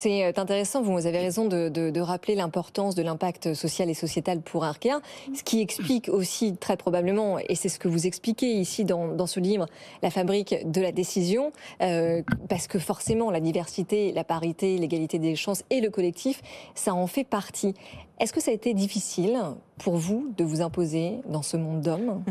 C'est intéressant, vous avez raison de rappeler l'importance de l'impact social et sociétal pour Arkea, ce qui explique aussi très probablement, et c'est ce que vous expliquez ici dans ce livre, la fabrique de la décision, parce que forcément la diversité, la parité, l'égalité des chances et le collectif, ça en fait partie. Est-ce que ça a été difficile pour vous de vous imposer dans ce monde d'hommes ?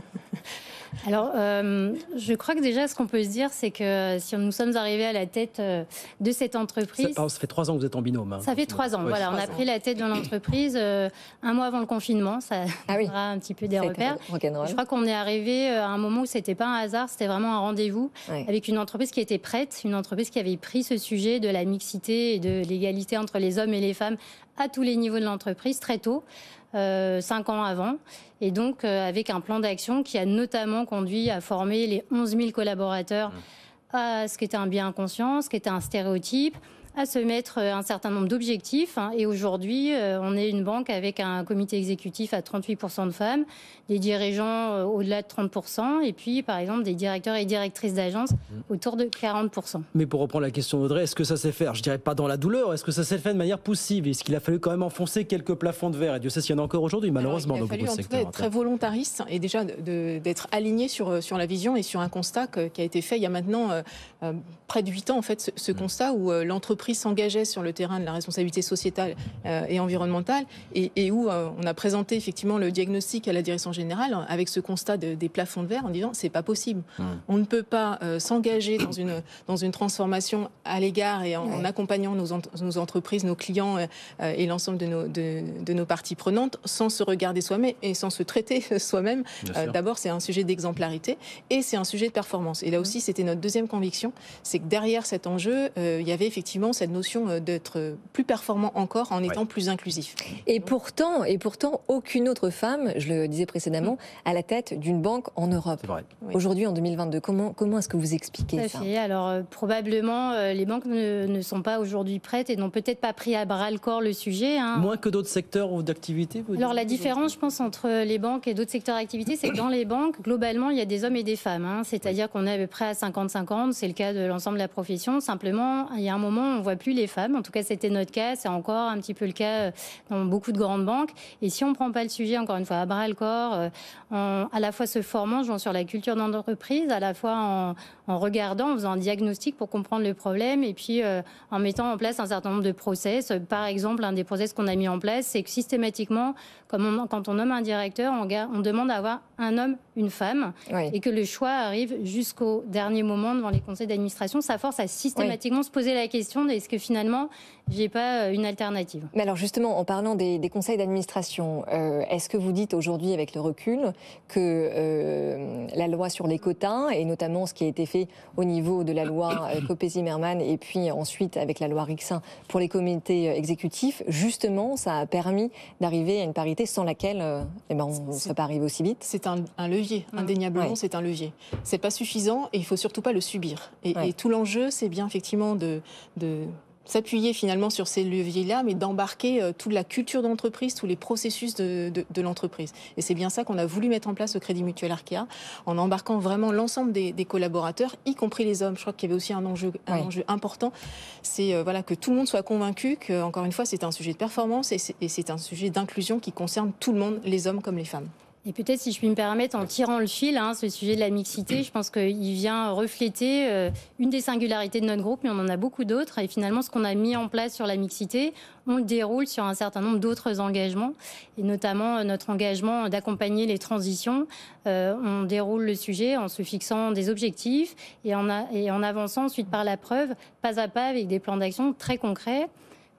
Alors, je crois que déjà, ce qu'on peut se dire, c'est que si nous sommes arrivés à la tête de cette entreprise... Ça fait 3 ans que vous êtes en binôme. Ça fait 3 ans, voilà. On a pris la tête de l'entreprise un mois avant le confinement. Ça donnera un petit peu des repères. Je crois qu'on est arrivé à un moment où c'était pas un hasard, c'était vraiment un rendez-vous avec une entreprise qui était prête, une entreprise qui avait pris ce sujet de la mixité et de l'égalité entre les hommes et les femmes à tous les niveaux de l'entreprise très tôt. 5 ans avant, et donc avec un plan d'action qui a notamment conduit à former les 11 000 collaborateurs à ce qu'était un bien inconscient, ce qu'était un stéréotype, à se mettre un certain nombre d'objectifs. Et aujourd'hui, on est une banque avec un comité exécutif à 38% de femmes, des dirigeants au-delà de 30%, et puis, par exemple, des directeurs et directrices d'agence autour de 40%. Mais pour reprendre la question d'Audrey, est-ce que ça s'est fait, je dirais pas dans la douleur, est-ce que ça s'est fait de manière poussive ? Est-ce qu'il a fallu quand même enfoncer quelques plafonds de verre ? Et Dieu sait s'il y en a encore aujourd'hui, malheureusement, dans beaucoup de secteurs. Il a fallu en tout cas être très volontariste et déjà d'être aligné sur la vision et sur un constat qui a été fait il y a maintenant près de 8 ans, en fait, ce constat où l'entreprise s'engageait sur le terrain de la responsabilité sociétale et environnementale et où on a présenté effectivement le diagnostic à la direction générale avec ce constat des plafonds de verre en disant c'est pas possible. On ne peut pas s'engager dans une transformation à l'égard et en accompagnant nos entreprises, nos clients et l'ensemble de nos parties prenantes sans se regarder soi-même et sans se traiter soi-même. D'abord, c'est un sujet d'exemplarité et c'est un sujet de performance. Et là aussi, c'était notre deuxième conviction, c'est que derrière cet enjeu, il y avait effectivement cette notion d'être plus performant encore en étant plus inclusif. Et pourtant, aucune autre femme, je le disais précédemment, à la tête d'une banque en Europe. Aujourd'hui, en 2022, comment est-ce que vous expliquez ça ? Alors, probablement, les banques ne sont pas aujourd'hui prêtes et n'ont peut-être pas pris à bras-le-corps le sujet. Moins que d'autres secteurs ou d'activité ? Alors, la différence, je pense, entre les banques et d'autres secteurs d'activité, c'est que dans les banques, globalement, il y a des hommes et des femmes. C'est-à-dire qu'on est à peu près à 50-50, c'est le cas de l'ensemble de la profession. Simplement, il y a un moment, on ne voit plus les femmes. En tout cas, c'était notre cas. C'est encore un petit peu le cas dans beaucoup de grandes banques. Et si on ne prend pas le sujet, encore une fois, à bras-le-corps, à la fois se formant, jouant sur la culture d'entreprise, à la fois en regardant, en faisant un diagnostic pour comprendre le problème et puis en mettant en place un certain nombre de process. Par exemple, un des process qu'on a mis en place, c'est que systématiquement, quand on nomme un directeur, on demande d'avoir un homme, une femme, et que le choix arrive jusqu'au dernier moment devant les conseils d'administration. Ça force à systématiquement se poser la question de est-ce que finalement, j'ai pas une alternative. Mais alors justement, en parlant des conseils d'administration, est-ce que vous dites aujourd'hui, avec le recul, que la loi sur les quotas, et notamment ce qui a été fait au niveau de la loi Copé-Zimmermann, et puis ensuite avec la loi Rixain pour les comités exécutifs, justement, ça a permis d'arriver à une parité sans laquelle on ne serait pas arrivé aussi vite ? C'est un levier, indéniablement, c'est un levier. C'est pas suffisant et il faut surtout pas le subir. Et tout l'enjeu, c'est bien effectivement de s'appuyer finalement sur ces leviers-là, mais d'embarquer toute la culture d'entreprise, tous les processus de l'entreprise. Et c'est bien ça qu'on a voulu mettre en place au Crédit Mutuel Arkea, en embarquant vraiment l'ensemble des collaborateurs, y compris les hommes. Je crois qu'il y avait aussi un enjeu important, c'est que tout le monde soit convaincu que, encore une fois, c'est un sujet de performance et c'est un sujet d'inclusion qui concerne tout le monde, les hommes comme les femmes. Et peut-être, si je puis me permettre, en tirant le fil, ce sujet de la mixité, je pense qu'il vient refléter une des singularités de notre groupe, mais on en a beaucoup d'autres. Et finalement, ce qu'on a mis en place sur la mixité, on le déroule sur un certain nombre d'autres engagements, et notamment notre engagement d'accompagner les transitions. On déroule le sujet en se fixant des objectifs et en avançant ensuite par la preuve, pas à pas, avec des plans d'action très concrets.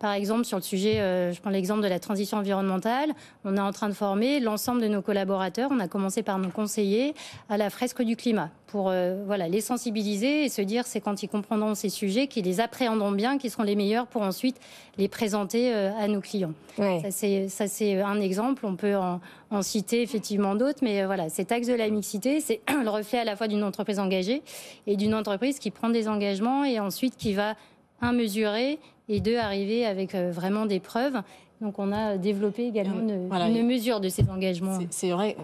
Par exemple, sur le sujet, je prends l'exemple de la transition environnementale, on est en train de former l'ensemble de nos collaborateurs. On a commencé par nos conseillers à la fresque du climat pour les sensibiliser et se dire c'est quand ils comprendront ces sujets, qu'ils les appréhenderont bien, qu'ils seront les meilleurs pour ensuite les présenter à nos clients. Ça, c'est un exemple. On peut en citer effectivement d'autres, mais cet axe de la mixité, c'est le reflet à la fois d'une entreprise engagée et d'une entreprise qui prend des engagements et ensuite qui va mesurer et arriver avec vraiment des preuves. Donc on a développé également une mesure de ces engagements. C'est vrai.